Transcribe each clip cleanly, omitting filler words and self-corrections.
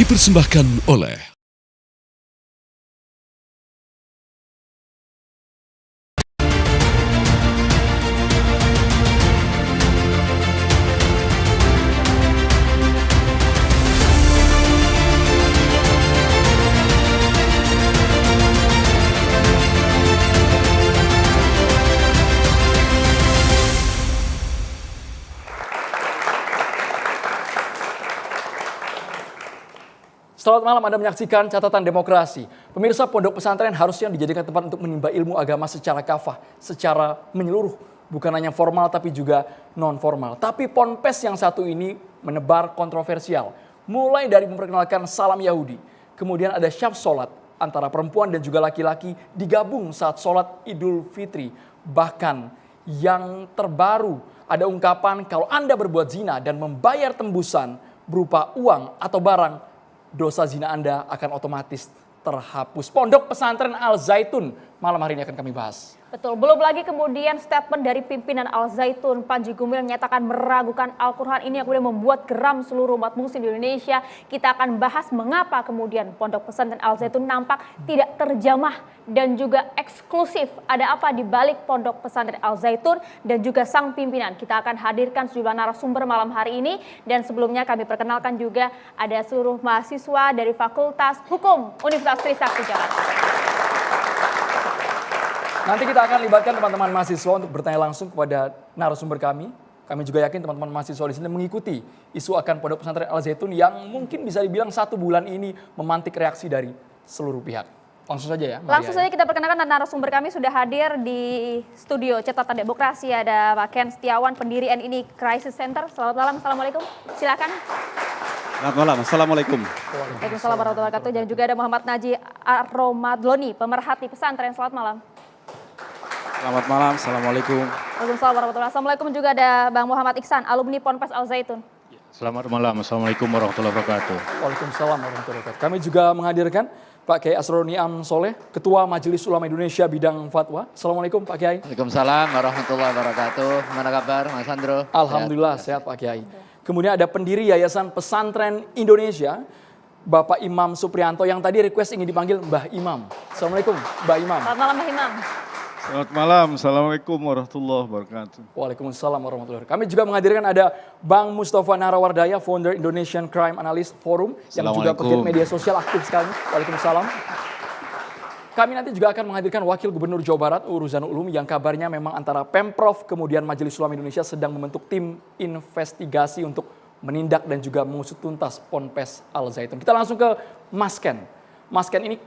Dipersembahkan oleh Selamat malam, Anda menyaksikan Catatan Demokrasi. Pemirsa, pondok pesantren harusnya dijadikan tempat untuk menimba ilmu agama secara kafah, secara menyeluruh. Bukan hanya formal tapi juga non-formal. Tapi ponpes yang satu ini menebar kontroversial. Mulai dari memperkenalkan salam Yahudi. Kemudian ada syaf sholat antara perempuan dan juga laki-laki digabung saat sholat Idul Fitri. Bahkan yang terbaru ada ungkapan kalau Anda berbuat zina dan membayar tembusan berupa uang atau barang, dosa zina Anda akan otomatis terhapus. Pondok Pesantren Al Zaitun malam hari ini akan kami bahas. Betul, belum lagi kemudian statement dari pimpinan Al Zaitun, Panji Gumilang menyatakan meragukan Al-Quran ini yang kemudian membuat geram seluruh umat muslim di Indonesia. Kita akan bahas mengapa kemudian Pondok Pesantren Al Zaitun nampak tidak terjamah dan juga eksklusif. Ada apa di balik Pondok Pesantren Al Zaitun dan juga sang pimpinan. Kita akan hadirkan sejumlah narasumber malam hari ini. Dan sebelumnya kami perkenalkan juga ada seluruh mahasiswa dari Fakultas Hukum Universitas Trisakti Jakarta. Nanti kita akan libatkan teman-teman mahasiswa untuk bertanya langsung kepada narasumber kami. Kami juga yakin teman-teman mahasiswa di sini mengikuti isu akan Pondok Pesantren Al Zaitun yang mungkin bisa dibilang 1 bulan ini memantik reaksi dari seluruh pihak. Langsung saja ya. Langsung saja kita perkenalkan narasumber kami sudah hadir di studio Catatan Demokrasi. Ada Pak Ken Setiawan, pendiri NII Crisis Center. Selamat malam, Assalamualaikum. Silakan. Selamat malam, Assalamualaikum. Waalaikumsalam warahmatullahi wabarakatuh. Dan juga ada Muhammad Naji Aromadloni, pemerhati pesantren. Selamat malam. Selamat malam, Assalamualaikum. Waalaikumsalam warahmatullahi wabarakatuh. Assalamualaikum juga ada Bang Muhammad Iksan, alumni Ponpes Al Zaitun. Selamat malam, Assalamualaikum warahmatullahi wabarakatuh. Waalaikumsalam warahmatullahi wabarakatuh. Kami juga menghadirkan Pak Kiai Asroruniam Soleh, Ketua Majelis Ulama Indonesia bidang fatwa. Assalamualaikum Pak Kiai. Waalaikumsalam warahmatullahi wabarakatuh. Gimana kabar Mas Andro? Alhamdulillah sehat Pak Kiai. Kemudian ada pendiri Yayasan Pesantren Indonesia, Bapak Imam Suprianto yang tadi request ingin dipanggil Mbah Imam. Assalamualaikum Mbah Imam. Selamat malam Mbah Imam. Selamat malam, Assalamualaikum warahmatullahi wabarakatuh. Waalaikumsalam warahmatullahi wabarakatuh. Kami juga menghadirkan ada Bang Mustafa Narawardaya, founder Indonesian Crime Analyst Forum, yang juga pegiat media sosial aktif sekali. Waalaikumsalam. Kami nanti juga akan menghadirkan Wakil Gubernur Jawa Barat, Uruzanul Ulum, yang kabarnya memang antara Pemprov kemudian Majelis Ulama Indonesia sedang membentuk tim investigasi untuk menindak dan juga mengusut tuntas Ponpes Al Zaitun. Kita langsung ke Mas Ken. Mas Ken ini,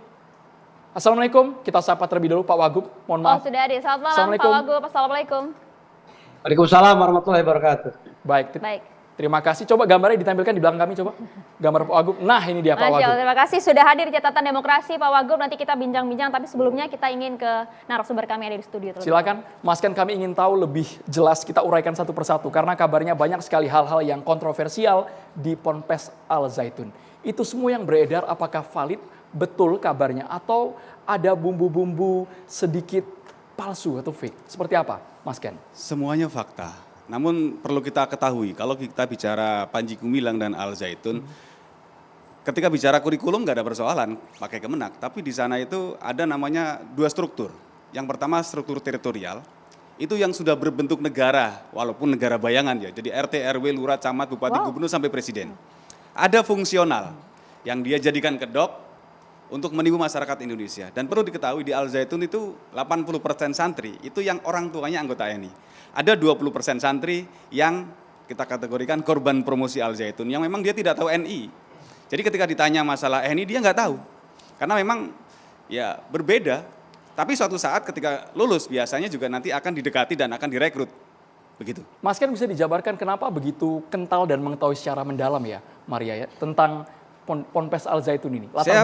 Assalamualaikum, kita sapa terlebih dulu Pak Wagub, mohon maaf. Oh sudah hadir, selamat malam Pak Wagub, Assalamualaikum. Waalaikumsalam warahmatullahi wabarakatuh. Baik, Baik. terima kasih. Coba gambarnya ditampilkan di belakang kami, coba. Gambar Pak Wagub, nah ini dia Pak Masya Allah, Wagub. terima kasih sudah hadir di Catatan Demokrasi Pak Wagub. Nanti kita bincang-bincang, tapi sebelumnya kita ingin ke narasumber kami yang ada di studio. Silakan, Mas Ken, kami ingin tahu lebih jelas, kita uraikan satu persatu. Karena kabarnya banyak sekali hal-hal yang kontroversial di Ponpes Al Zaitun. Itu semua yang beredar, apakah valid, betul kabarnya, atau ada bumbu-bumbu sedikit palsu atau fake? Seperti apa, Mas Ken? Semuanya fakta. Namun perlu kita ketahui, kalau kita bicara Panji Gumilang dan Al Zaitun, ketika bicara kurikulum nggak ada persoalan, pakai Kemenak. Tapi di sana itu ada namanya 2 struktur. Yang pertama struktur teritorial, itu yang sudah berbentuk negara, walaupun negara bayangan ya. Jadi RT, RW, Lurah, Camat, Bupati, Gubernur sampai Presiden. Ada fungsional yang dia jadikan kedok untuk menipu masyarakat Indonesia. Dan perlu diketahui di Al Zaitun itu 80% santri itu yang orang tuanya anggota NI. Ada 20% santri yang kita kategorikan korban promosi Al Zaitun yang memang dia tidak tahu NI. Jadi ketika ditanya masalah NI dia nggak tahu. Karena memang ya berbeda. Tapi suatu saat ketika lulus biasanya juga nanti akan didekati dan akan direkrut. Begitu. Mas Ken, bisa dijabarkan kenapa begitu kental dan mengetahui secara mendalam ya, Maria, ya, tentang Ponpes Al Zaitun ini? Saya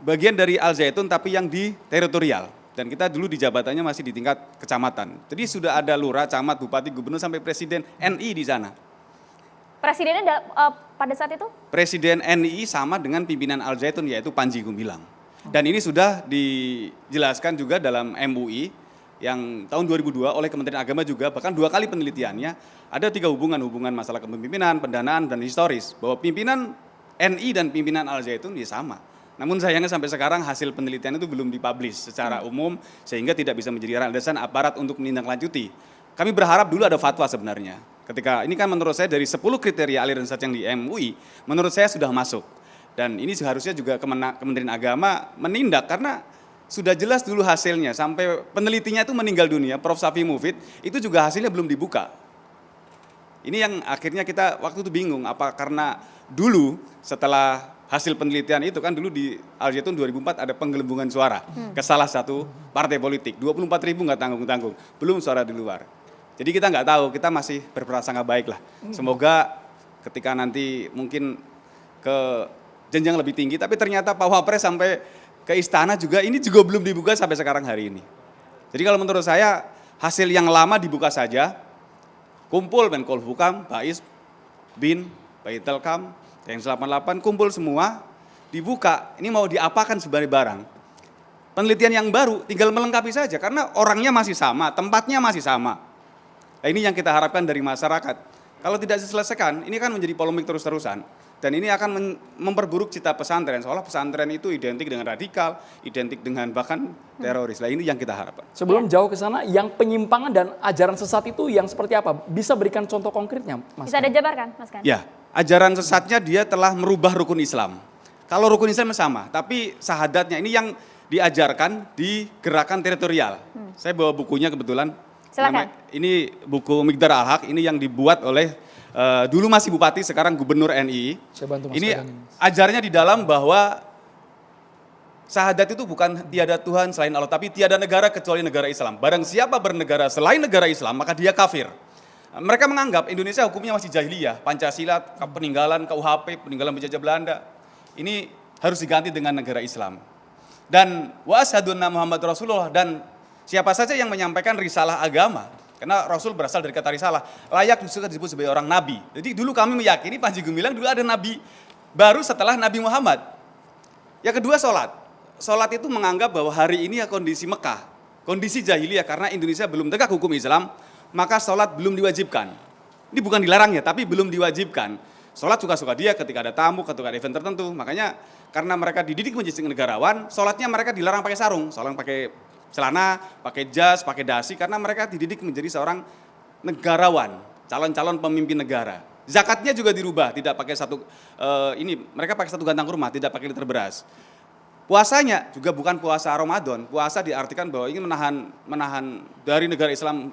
bagian dari Al Zaitun tapi yang di teritorial. Dan kita dulu di jabatannya masih di tingkat kecamatan. Jadi sudah ada lurah, camat, bupati, gubernur sampai presiden NI di sana. Presidennya pada saat itu? Presiden NI sama dengan pimpinan Al Zaitun yaitu Panji Gumilang. Dan ini sudah dijelaskan juga dalam MUI yang tahun 2002 oleh Kementerian Agama juga, bahkan 2 kali penelitiannya, ada 3 hubungan masalah kepemimpinan, pendanaan, dan historis. Bahwa pimpinan NI dan pimpinan Al Zaitun ya sama. Namun sayangnya sampai sekarang hasil penelitian itu belum dipublish secara umum sehingga tidak bisa menjadi landasan aparat untuk menindaklanjuti. Kami berharap dulu ada fatwa sebenarnya. Ketika ini kan menurut saya dari 10 kriteria aliran sesat yang di MUI, menurut saya sudah masuk. Dan ini seharusnya juga Kementerian Agama menindak karena sudah jelas dulu hasilnya. Sampai penelitinya itu meninggal dunia, Prof. Safi Mufid, itu juga hasilnya belum dibuka. Ini yang akhirnya kita waktu itu bingung, apa karena dulu setelah hasil penelitian itu kan dulu di Al Zaitun 2004 ada penggelembungan suara ke salah satu partai politik. 24.000 nggak tanggung-tanggung, belum suara di luar. Jadi kita nggak tahu, kita masih berprasangka baik lah. Semoga ketika nanti mungkin ke jenjang lebih tinggi, tapi ternyata Pak Wapres sampai ke istana juga, ini juga belum dibuka sampai sekarang hari ini. Jadi kalau menurut saya hasil yang lama dibuka saja, kumpul Menko Polhukam, Bais, Bin, Baitelkam, Densus 88 kumpul semua, dibuka, ini mau diapakan sebagai barang. Penelitian yang baru tinggal melengkapi saja, karena orangnya masih sama, tempatnya masih sama. Nah ini yang kita harapkan dari masyarakat. Kalau tidak diselesaikan, ini kan menjadi polemik terus-terusan. Dan ini akan memperburuk cita pesantren, seolah pesantren itu identik dengan radikal, identik dengan bahkan teroris. Nah ini yang kita harapkan. Sebelum jauh ke sana, yang penyimpangan dan ajaran sesat itu yang seperti apa? Bisa berikan contoh konkretnya, Mas? Bisa dijabarkan, Mas Kan? Ya, ajaran sesatnya dia telah merubah rukun Islam. Kalau rukun Islam sama, tapi sahadatnya ini yang diajarkan di gerakan teritorial. Saya bawa bukunya kebetulan. Silakan. Ini buku Miqdar Al-Haq, ini yang dibuat oleh dulu masih bupati, sekarang gubernur NI. Saya bantu Mas Ini pegang ini. ajarnya di dalam bahwa sahadat itu bukan tiada Tuhan selain Allah, tapi tiada negara kecuali negara Islam. Barang siapa bernegara selain negara Islam, maka dia kafir. Mereka menganggap Indonesia hukumnya masih jahiliyah, Pancasila, peninggalan KUHP, peninggalan penjajah Belanda. Ini harus diganti dengan negara Islam. Dan wa asyhadu anna Muhammad Rasulullah, dan siapa saja yang menyampaikan risalah agama, karena Rasul berasal dari kata risalah, layak disebut sebagai orang nabi. Jadi dulu kami meyakini Panji Gumilang dulu ada nabi baru setelah Nabi Muhammad. Yang kedua sholat. Sholat itu menganggap bahwa hari ini ya kondisi Mekah, kondisi jahiliyah karena Indonesia belum tegak hukum Islam, maka sholat belum diwajibkan. Ini bukan dilarang ya, tapi belum diwajibkan. Sholat suka-suka dia ketika ada tamu, ketika ada event tertentu. Makanya karena mereka dididik menjadi negarawan, sholatnya mereka dilarang pakai sarung, sholat pakai celana, pakai jas, pakai dasi, karena mereka dididik menjadi seorang negarawan, calon-calon pemimpin negara. Zakatnya juga dirubah, tidak pakai mereka pakai satu gantang kurma, tidak pakai liter beras. Puasanya juga bukan puasa Ramadan, puasa diartikan bahwa ingin menahan dari negara Islam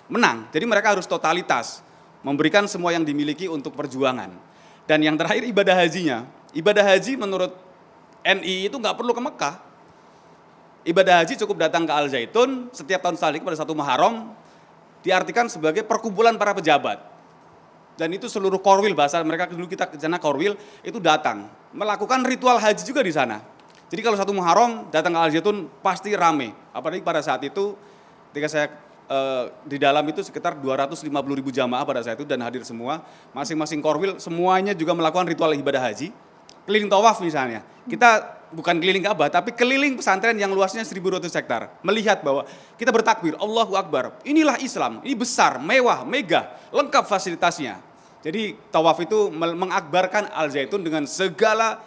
menang. Jadi mereka harus totalitas, memberikan semua yang dimiliki untuk perjuangan. Dan yang terakhir ibadah hajinya. Ibadah haji menurut NI itu nggak perlu ke Mekah. Ibadah haji cukup datang ke Al Zaitun setiap tahun sekali pada 1 Muharram, diartikan sebagai perkumpulan para pejabat. Dan itu seluruh korwil, bahasa mereka dulu kita ke sana korwil, itu datang. Melakukan ritual haji juga di sana. Jadi kalau 1 Muharram datang ke Al Zaitun pasti rame. Apalagi pada saat itu ketika saya di dalam itu sekitar 250.000 jamaah pada saat itu dan hadir semua. Masing-masing korwil semuanya juga melakukan ritual ibadah haji. Keliling tawaf misalnya. Kita bukan keliling Ka'bah, tapi keliling pesantren yang luasnya 1.200 hektar. Melihat bahwa kita bertakbir, Allahu Akbar. Inilah Islam, ini besar, mewah, megah, lengkap fasilitasnya. Jadi tawaf itu mengakbarkan Al Zaitun dengan segala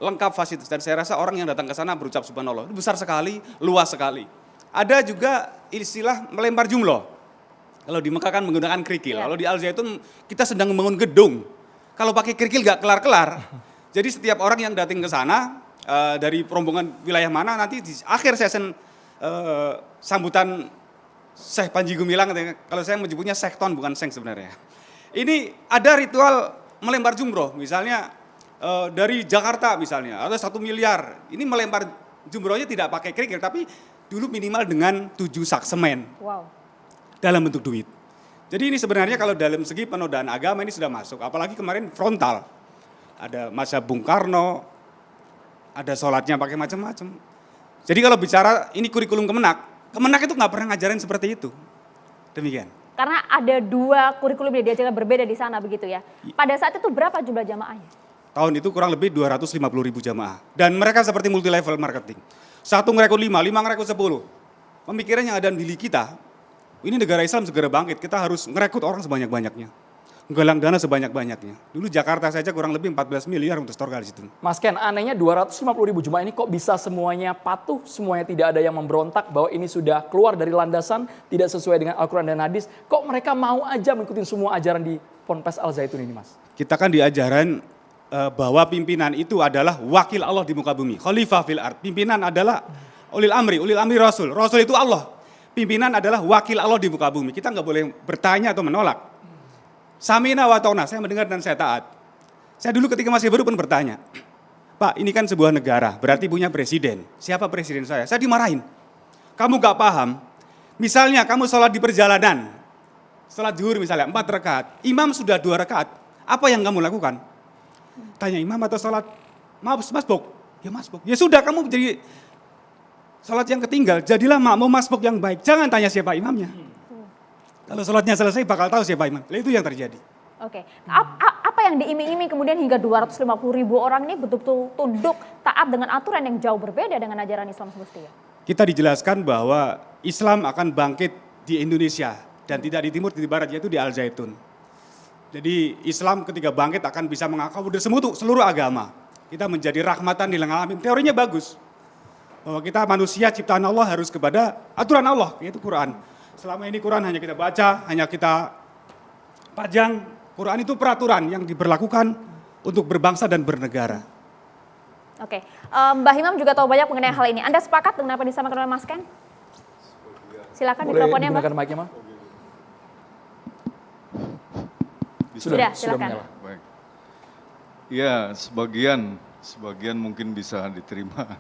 lengkap fasilitas. Dan saya rasa orang yang datang ke sana berucap subhanallah, itu besar sekali, luas sekali. Ada juga istilah melempar jumroh. Kalau di Mekah kan menggunakan kerikil. Kalau di Al Zaitun kita sedang membangun gedung. Kalau pakai kerikil gak kelar-kelar. Jadi setiap orang yang datang ke sana dari rombongan wilayah mana, nanti di akhir session sambutan Syekh Panji Gumilang, kalau saya menyebutnya sekton bukan seng sebenarnya. Ini ada ritual melempar jumroh, misalnya dari Jakarta misalnya, ada 1 miliar. Ini melempar jumrohnya tidak pakai kerikil, tapi dulu minimal dengan 7 sak semen. Wow. Dalam bentuk duit. Jadi ini sebenarnya kalau dalam segi penodaan agama ini sudah masuk, apalagi kemarin frontal. Ada mazhab Bung Karno, ada sholatnya pakai macam-macam. Jadi kalau bicara ini kurikulum Kemenak itu nggak pernah ngajarin seperti itu. Demikian. Karena ada 2 kurikulum yang diajarkan berbeda di sana begitu ya. Pada saat itu berapa jumlah jamaahnya? Tahun itu kurang lebih 250.000 jamaah. Dan mereka seperti multi level marketing. 1 ngerekrut 5, 5 ngerekrut 10. Pemikiran yang ada di kita, ini negara Islam segera bangkit, kita harus ngerekrut orang sebanyak-banyaknya. menggalang dana sebanyak-banyaknya. Dulu Jakarta saja kurang lebih 14 miliar untuk store di situ. Mas Ken, anehnya 250 ribu jemaah ini kok bisa semuanya patuh, semuanya tidak ada yang memberontak bahwa ini sudah keluar dari landasan, tidak sesuai dengan Al-Quran dan Hadis. Kok mereka mau aja mengikuti semua ajaran di Ponpes Al Zaitun ini, Mas? Kita kan diajaran bahwa pimpinan itu adalah wakil Allah di muka bumi. Khalifah fil ard. Pimpinan adalah ulil amri Rasul. Rasul itu Allah. Pimpinan adalah wakil Allah di muka bumi. Kita nggak boleh bertanya atau menolak. Samina wa ta'na, saya mendengar dan saya taat. Saya dulu ketika masih baru pun bertanya, Pak, ini kan sebuah negara, berarti punya presiden. Siapa presiden saya? Saya dimarahin. Kamu gak paham, misalnya kamu sholat di perjalanan, sholat zuhur misalnya 4 rakaat, imam sudah 2 rakaat, apa yang kamu lakukan? Tanya imam atau sholat masbuk? Ya masbuk. Ya sudah, kamu jadi sholat yang ketinggal, jadilah makmum masbuk yang baik. Jangan tanya siapa imamnya. Kalau sholatnya selesai bakal tahu siapa imam. Itu yang terjadi. Oke, apa yang diiming-iming kemudian hingga 250 ribu orang ini betul-betul tunduk taat dengan aturan yang jauh berbeda dengan ajaran Islam semestinya? Kita dijelaskan bahwa Islam akan bangkit di Indonesia dan tidak di timur, di barat, yaitu di Al Zaitun. Jadi Islam ketika bangkit akan bisa mengakomodir seluruh agama. Kita menjadi rahmatan lil alamin. Teorinya bagus. Bahwa kita manusia ciptaan Allah harus kepada aturan Allah, yaitu Quran. Selama ini Quran hanya kita baca, hanya kita pajang. Quran itu peraturan yang diberlakukan untuk berbangsa dan bernegara. Oke, Mbah Himam juga tahu banyak mengenai hal ini. Anda sepakat dengan apa yang disampaikan oleh Mas Ken? Silakan mikrofonnya, Mbak. Digunakan mic-nya, Mas. Sudah, sudah silakan. menyala. Baik. Ya, sebagian mungkin bisa diterima.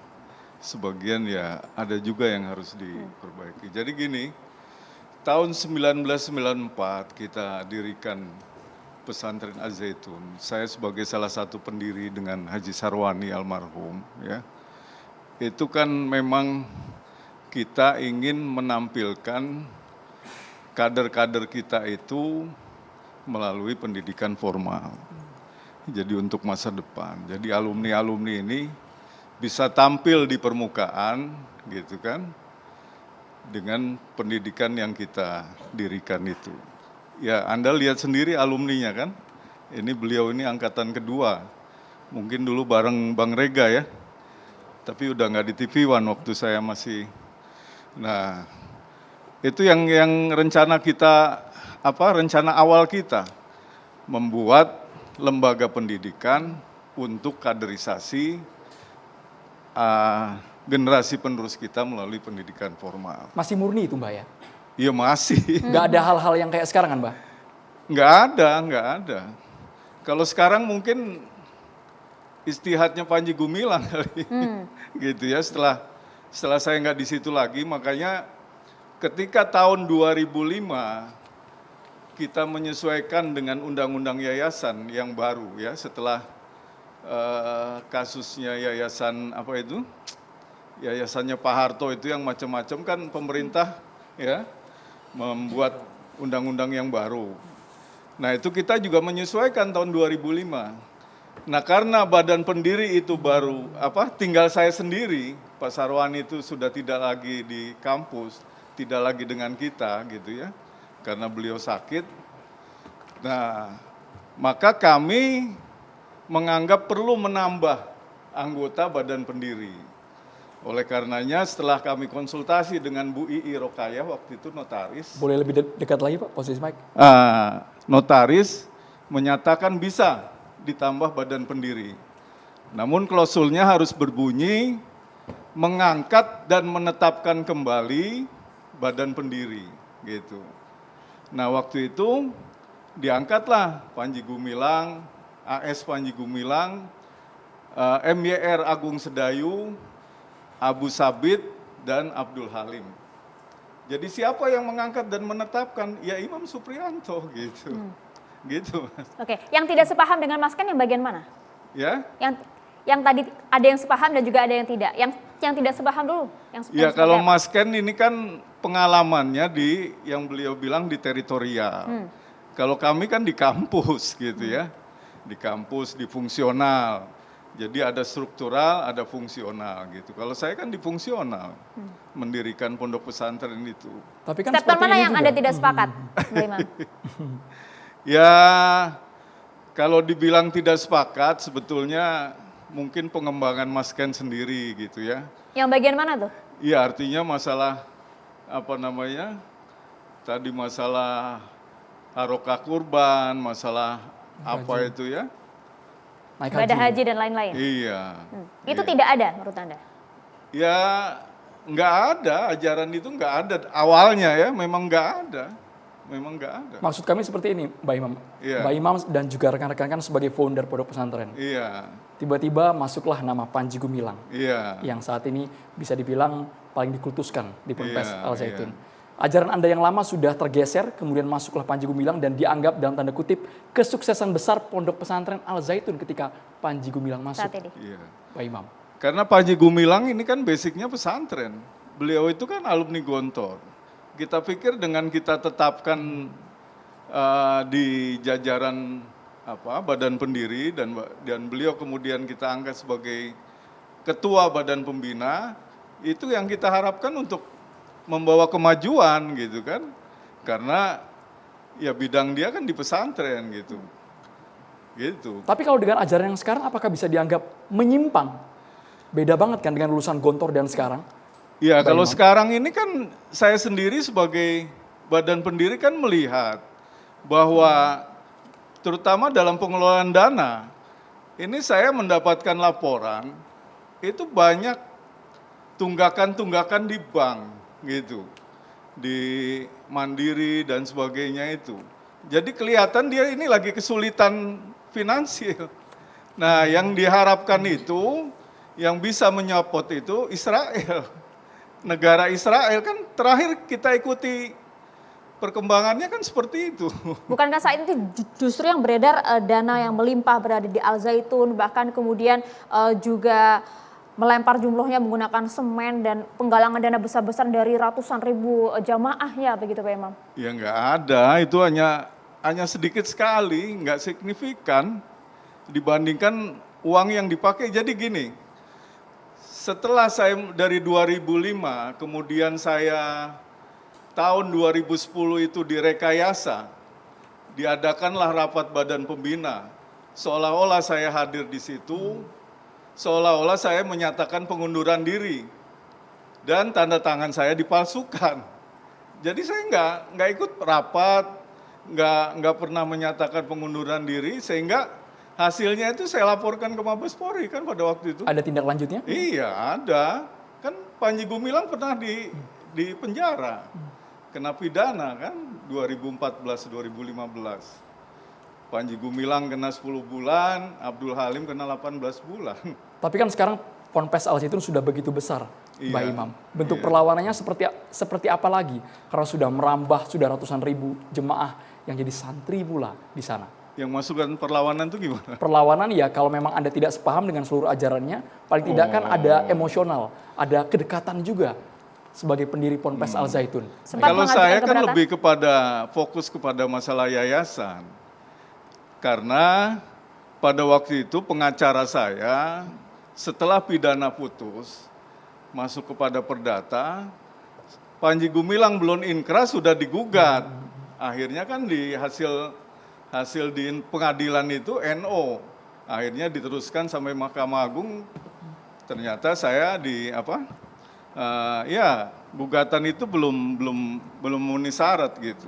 Sebagian ya ada juga yang harus diperbaiki. Jadi gini, tahun 1994 kita dirikan pesantren Al Zaitun. Saya sebagai salah satu pendiri dengan Haji Sarwani almarhum, ya. Itu kan memang kita ingin menampilkan kader-kader kita itu melalui pendidikan formal. Jadi untuk masa depan. Jadi alumni-alumni ini bisa tampil di permukaan, gitu kan, dengan pendidikan yang kita dirikan itu. Ya, Anda lihat sendiri alumninya kan, ini beliau ini angkatan kedua, mungkin dulu bareng Bang Rega ya, tapi udah nggak di TV One waktu saya masih. Nah, itu yang rencana kita, rencana awal kita, membuat lembaga pendidikan untuk kaderisasi generasi penerus kita melalui pendidikan formal. Masih murni itu, Mbak ya? Iya masih. Nggak ada hal-hal yang kayak sekarang kan, Mbak? Nggak ada. Kalau sekarang mungkin istihadnya Panji Gumilang kali, gitu ya. Setelah saya nggak di situ lagi, makanya ketika tahun 2005 kita menyesuaikan dengan undang-undang yayasan yang baru ya, setelah kasusnya yayasan yayasannya Pak Harto itu yang macam-macam kan pemerintah ya membuat undang-undang yang baru. Nah itu kita juga menyesuaikan tahun 2005. Nah karena badan pendiri itu baru tinggal saya sendiri, Pak Sarwani itu sudah tidak lagi di kampus, tidak lagi dengan kita gitu ya, karena beliau sakit. Nah maka kami menganggap perlu menambah anggota badan pendiri. Oleh karenanya setelah kami konsultasi dengan Bu Ii Rokayah waktu itu notaris. Boleh lebih dekat lagi Pak, posisi mic. Notaris menyatakan bisa ditambah badan pendiri. Namun klausulnya harus berbunyi mengangkat dan menetapkan kembali badan pendiri gitu. Nah waktu itu diangkatlah Panji Gumilang, AS Panji Gumilang, MYR Agung Sedayu, Abu Sabit, dan Abdul Halim. Jadi siapa yang mengangkat dan menetapkan? Ya Imam Supriyanto gitu. Gitu Mas. Oke, yang tidak sepaham dengan Mas Ken yang bagian mana? Ya? Yang tadi ada yang sepaham dan juga ada yang tidak. Yang tidak sepaham dulu. Ya kalau Mas Ken ini kan pengalamannya yang beliau bilang di teritorial. Kalau kami kan di kampus gitu ya. Di kampus, di fungsional. Jadi ada struktural, ada fungsional gitu. Kalau saya kan di fungsional, mendirikan pondok pesantren itu. Tapi kan statement mana yang juga. Anda tidak sepakat, Mbak Imam? Ya, kalau dibilang tidak sepakat, sebetulnya mungkin pengembangan Mas Ken sendiri gitu ya. Yang bagian mana tuh? Iya, artinya masalah apa namanya? Tadi masalah harokah kurban, masalah apa itu ya? Naik Ibadah haji dan lain-lain. Iya. Itu iya. tidak ada menurut Anda? Ya, nggak ada, ajaran itu nggak ada. Awalnya ya, memang nggak ada. Memang nggak ada. Maksud kami seperti ini, Mbak Imam. Iya. Mbak Imam dan juga rekan-rekan kan sebagai founder pondok pesantren. Iya, Tiba-tiba masuklah nama Panji Gumilang iya. yang saat ini bisa dibilang paling dikultuskan di Ponpes Iya, Al Zaitun. Ajaran Anda yang lama sudah tergeser, kemudian masuklah Panji Gumilang dan dianggap dalam tanda kutip kesuksesan besar pondok pesantren Al Zaitun ketika Panji Gumilang masuk. Saat ini. Iya. Pak Imam. Karena Panji Gumilang ini kan basicnya pesantren. Beliau itu kan alumni Gontor. Kita pikir dengan kita tetapkan di jajaran badan pendiri dan beliau kemudian kita angkat sebagai ketua badan pembina, itu yang kita harapkan untuk membawa kemajuan gitu kan. Karena ya bidang dia kan di pesantren gitu. Gitu. Tapi kalau dengan ajaran yang sekarang apakah bisa dianggap menyimpang? Beda banget kan dengan lulusan Gontor dan sekarang? Ya, Mbak kalau Imam. sekarang ini kan saya sendiri sebagai badan pendiri kan melihat bahwa terutama dalam pengelolaan dana, ini saya mendapatkan laporan itu banyak tunggakan-tunggakan di bank gitu, di Mandiri dan sebagainya itu. Jadi kelihatan dia ini lagi kesulitan finansial. Nah, yang diharapkan itu, yang bisa menyopot itu Israel. Negara Israel kan terakhir kita ikuti perkembangannya kan seperti itu. Bukankah saat ini justru yang beredar dana yang melimpah berada di Al Zaitun, bahkan kemudian juga melempar jumlahnya menggunakan semen dan penggalangan dana besar-besar dari ratusan ribu jamaah ya begitu Pak Imam? Ya nggak ada, itu hanya sedikit sekali, nggak signifikan dibandingkan uang yang dipakai. Jadi gini, setelah saya dari 2005, kemudian saya tahun 2010 itu direkayasa, diadakanlah rapat badan pembina. Seolah-olah saya hadir di situ, seolah-olah saya menyatakan pengunduran diri. Dan tanda tangan saya dipalsukan. Jadi saya nggak ikut rapat, nggak pernah menyatakan pengunduran diri, sehingga hasilnya itu saya laporkan ke Mabes Polri kan pada waktu itu. Ada tindak lanjutnya? Iya ada, kan Panji Gumilang pernah di penjara, kena pidana kan 2014-2015. Panji Gumilang kena 10 bulan, Abdul Halim kena 18 bulan. Tapi kan sekarang Ponpes Al Zaitun sudah begitu besar, Mbak Iya, Imam. Bentuk iya. perlawanannya seperti apa lagi? Karena sudah merambah, sudah ratusan ribu jemaah yang jadi santri pula di sana. Yang masukkan perlawanan itu gimana? Perlawanan ya kalau memang Anda tidak sepaham dengan seluruh ajarannya, paling tidak kan ada emosional, ada kedekatan juga sebagai pendiri Ponpes Al Zaitun. Sempat Kalau mengajukan saya kan keberatan? lebih fokus kepada masalah yayasan. Karena pada waktu itu pengacara saya setelah pidana putus masuk kepada perdata, Panji Gumilang belum inkrah sudah digugat. Akhirnya kan di hasil di pengadilan itu NO. Akhirnya diteruskan sampai Mahkamah Agung. Ternyata saya gugatan itu belum memenuhi syarat gitu.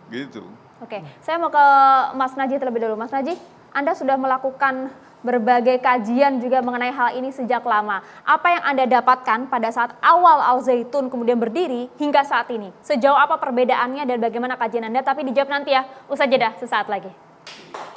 Gitu. Oke, saya mau ke Mas Najih terlebih dahulu. Mas Najih, Anda sudah melakukan berbagai kajian juga mengenai hal ini sejak lama. Apa yang Anda dapatkan pada saat awal Al Zaitun kemudian berdiri hingga saat ini? Sejauh apa perbedaannya dan bagaimana kajian Anda? Tapi dijawab nanti ya, usai jeda sesaat lagi.